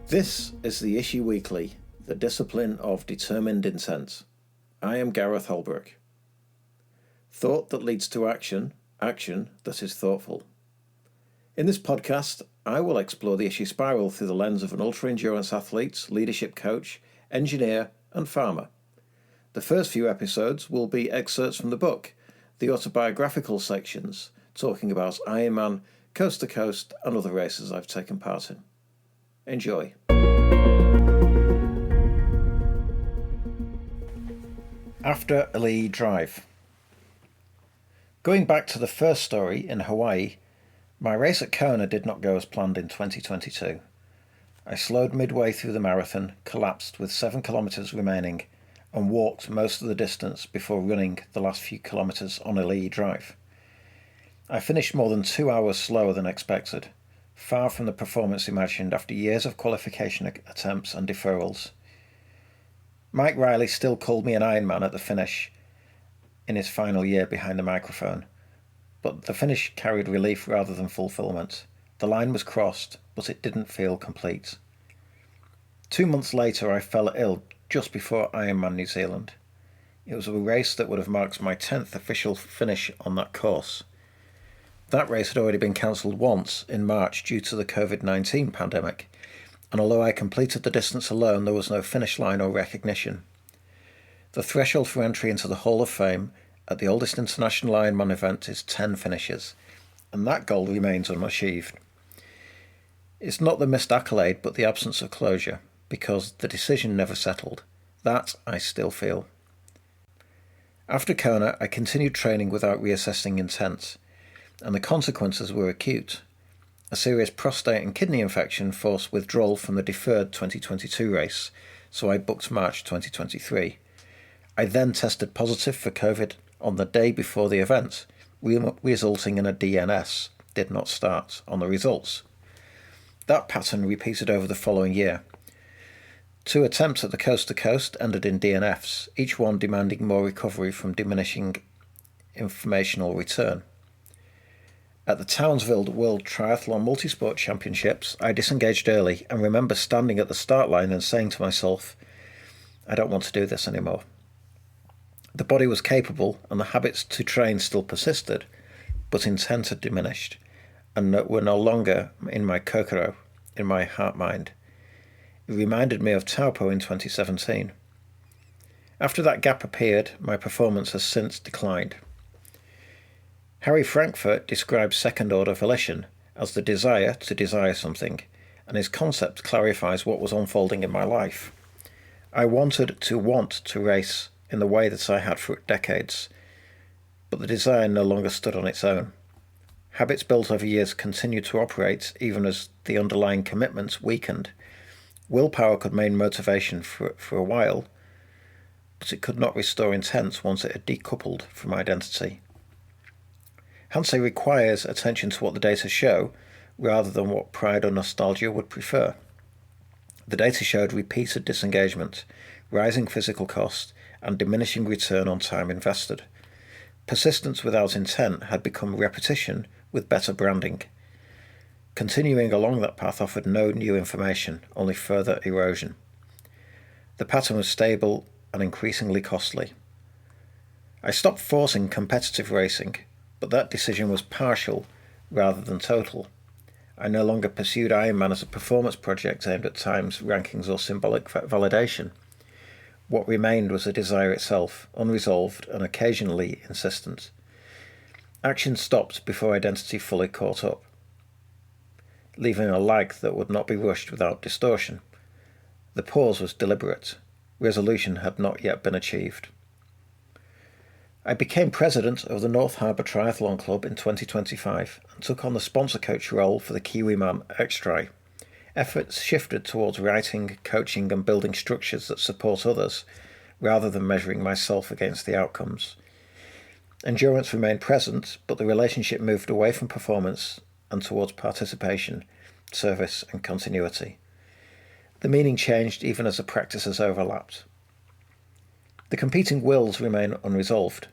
This is the Ishi Weekly, the discipline of determined intent. I am Gareth Holebrook. Thought that leads to action, action that is thoughtful. In this podcast, I will explore the Ishi spiral through the lens of an ultra-endurance athlete, leadership coach, engineer, and farmer. The first few episodes will be excerpts from the book, the autobiographical sections, talking about Ironman, Coast to Coast, and other races I've taken part in. Enjoy. After a lead drive. Going back to the first story in Hawaii, my race at Kona did not go as planned in 2022. I slowed midway through the marathon, collapsed with 7 kilometres remaining, and walked most of the distance before running the last few kilometres on a lead drive. I finished more than 2 hours slower than expected, far from the performance imagined after years of qualification attempts and deferrals. Mike Reilly still called me an Ironman at the finish in his final year behind the microphone, but the finish carried relief rather than fulfilment. The line was crossed, but it didn't feel complete. 2 months later, I fell ill just before Ironman New Zealand. It was a race that would have marked my 10th official finish on that course. That race had already been cancelled once in March due to the COVID-19 pandemic, and although I completed the distance alone, there was no finish line or recognition. The threshold for entry into the Hall of Fame at the oldest international Ironman event is 10 finishes, and that goal remains unachieved. It's not the missed accolade, but the absence of closure, because the decision never settled. That I still feel. After Kona, I continued training without reassessing intent, and the consequences were acute. A serious prostate and kidney infection forced withdrawal from the deferred 2022 race, so I booked March 2023. I then tested positive for COVID on the day before the event, resulting in a DNS, did not start, on the results. That pattern repeated over the following year. 2 attempts at the Coast to Coast ended in DNFs, each one demanding more recovery from diminishing informational return. At the Townsville World Triathlon Multisport Championships, I disengaged early and remember standing at the start line and saying to myself, I don't want to do this anymore. The body was capable and the habits to train still persisted, but intent had diminished and were no longer in my kokoro, in my heart-mind. It reminded me of Taupo in 2017. After that gap appeared, my performance has since declined. Harry Frankfurt describes second-order volition as the desire to desire something, and his concept clarifies what was unfolding in my life. I wanted to want to race in the way that I had for decades, but the desire no longer stood on its own. Habits built over years continued to operate even as the underlying commitments weakened. Willpower could maintain motivation for a while, but it could not restore intent once it had decoupled from identity. Hansei requires attention to what the data show, rather than what pride or nostalgia would prefer. The data showed repeated disengagement, rising physical cost, and diminishing return on time invested. Persistence without intent had become repetition with better branding. Continuing along that path offered no new information, only further erosion. The pattern was stable and increasingly costly. I stopped forcing competitive racing, but that decision was partial rather than total. I no longer pursued Ironman as a performance project aimed at times, rankings, or symbolic validation. What remained was a desire itself, unresolved and occasionally insistent. Action stopped before identity fully caught up, leaving a lag that would not be rushed without distortion. The pause was deliberate. Resolution had not yet been achieved. I became president of the North Harbour Triathlon Club in 2025 and took on the sponsor coach role for the Kiwiman X-Tri. Efforts shifted towards writing, coaching and building structures that support others, rather than measuring myself against the outcomes. Endurance remained present, but the relationship moved away from performance and towards participation, service and continuity. The meaning changed even as the practices overlapped. The competing wills remain unresolved.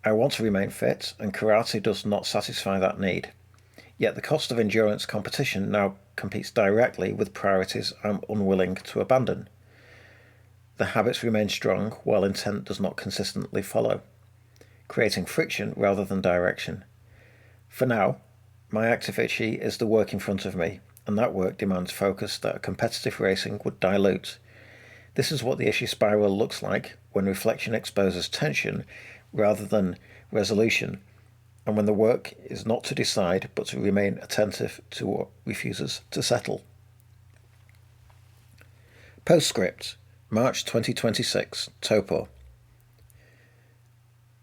I want to remain fit, and karate does not satisfy that need. yet the cost of endurance competition now competes directly with priorities I'm unwilling to abandon. The habits remain strong while intent does not consistently follow, creating friction rather than direction. For now, my active Ishi is the work in front of me, and that work demands focus that competitive racing would dilute. This is what the Ishi spiral looks like when reflection exposes tension rather than resolution, and when the work is not to decide but to remain attentive to what refuses to settle. Postscript, March 2026, Topo.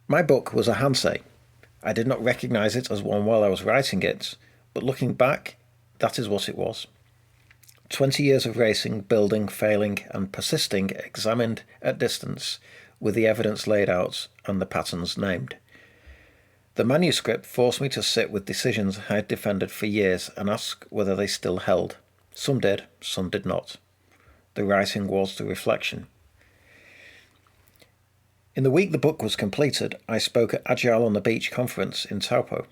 My book was a Hansei. I did not recognise it as one while I was writing it, but looking back, that is what it was. 20 years of racing, building, failing, and persisting, examined at distance, with the evidence laid out and the patterns named. The manuscript forced me to sit with decisions I had defended for years and ask whether they still held. Some did, some did not. The writing was the reflection. In the week the book was completed, I spoke at Agile on the Beach conference in Taupo,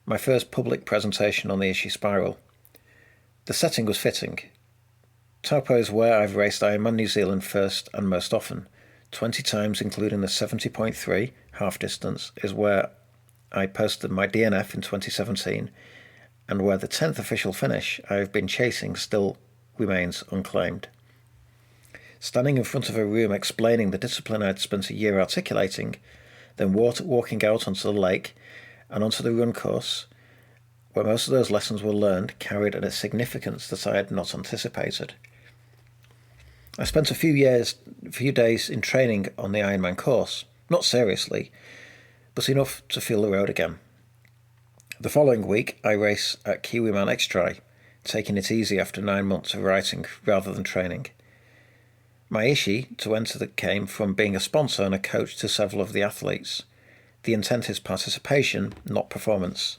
my first public presentation on the Ishi spiral. The setting was fitting. Taupo is where I've raced Ironman New Zealand first and most often. 20 times, including the 70.3 half distance, is where I posted my DNF in 2017, and where the 10th official finish I have been chasing still remains unclaimed. Standing in front of a room explaining the discipline I'd spent a year articulating, then walking out onto the lake and onto the run course, where most of those lessons were learned, carried a significance that I had not anticipated. I spent a few days in training on the Ironman course, not seriously, but enough to feel the road again. The following week, I race at Kiwiman X-Tri, taking it easy after 9 months of writing rather than training. My Ishi to enter came from being a sponsor and a coach to several of the athletes. The intent is participation, not performance.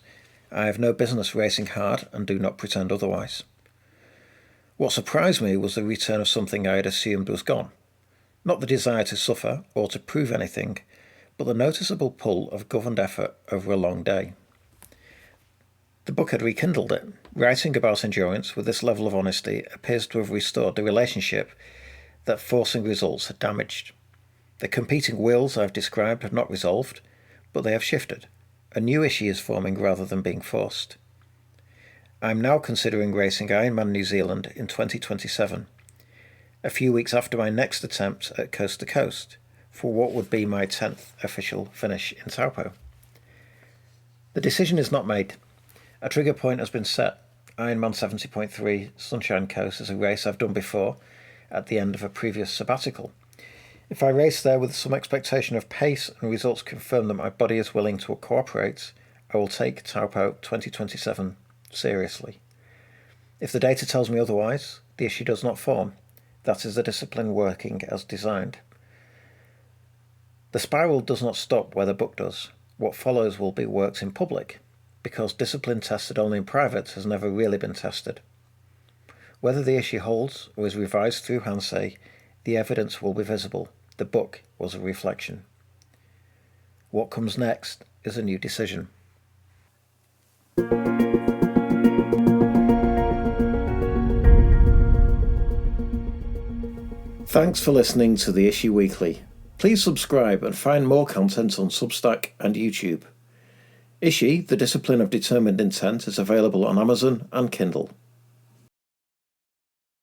I have no business racing hard and do not pretend otherwise. What surprised me was the return of something I had assumed was gone. Not the desire to suffer or to prove anything, but the noticeable pull of governed effort over a long day. The book had rekindled it. Writing about endurance with this level of honesty appears to have restored the relationship that forcing results had damaged. The competing wills I've described have not resolved, but they have shifted. A new Ishi is forming rather than being forced. I am now considering racing Ironman New Zealand in 2027, a few weeks after my next attempt at Coast to Coast, for what would be my 10th official finish in Taupo. The decision is not made. A trigger point has been set. Ironman 70.3 Sunshine Coast is a race I've done before at the end of a previous sabbatical. If I race there with some expectation of pace and results confirm that my body is willing to cooperate, I will take Taupo 2027 seriously. If the data tells me otherwise, the issue does not form. That is the discipline working as designed. The spiral does not stop where the book does. What follows will be worked in public, because discipline tested only in private has never really been tested. Whether the issue holds or is revised through Hansei, the evidence will be visible. The book was a reflection. What comes next is a new decision. Thanks for listening to the Ishi Weekly. Please subscribe and find more content on Substack and YouTube. Ishi, the Discipline of Determined Intent, is available on Amazon and Kindle.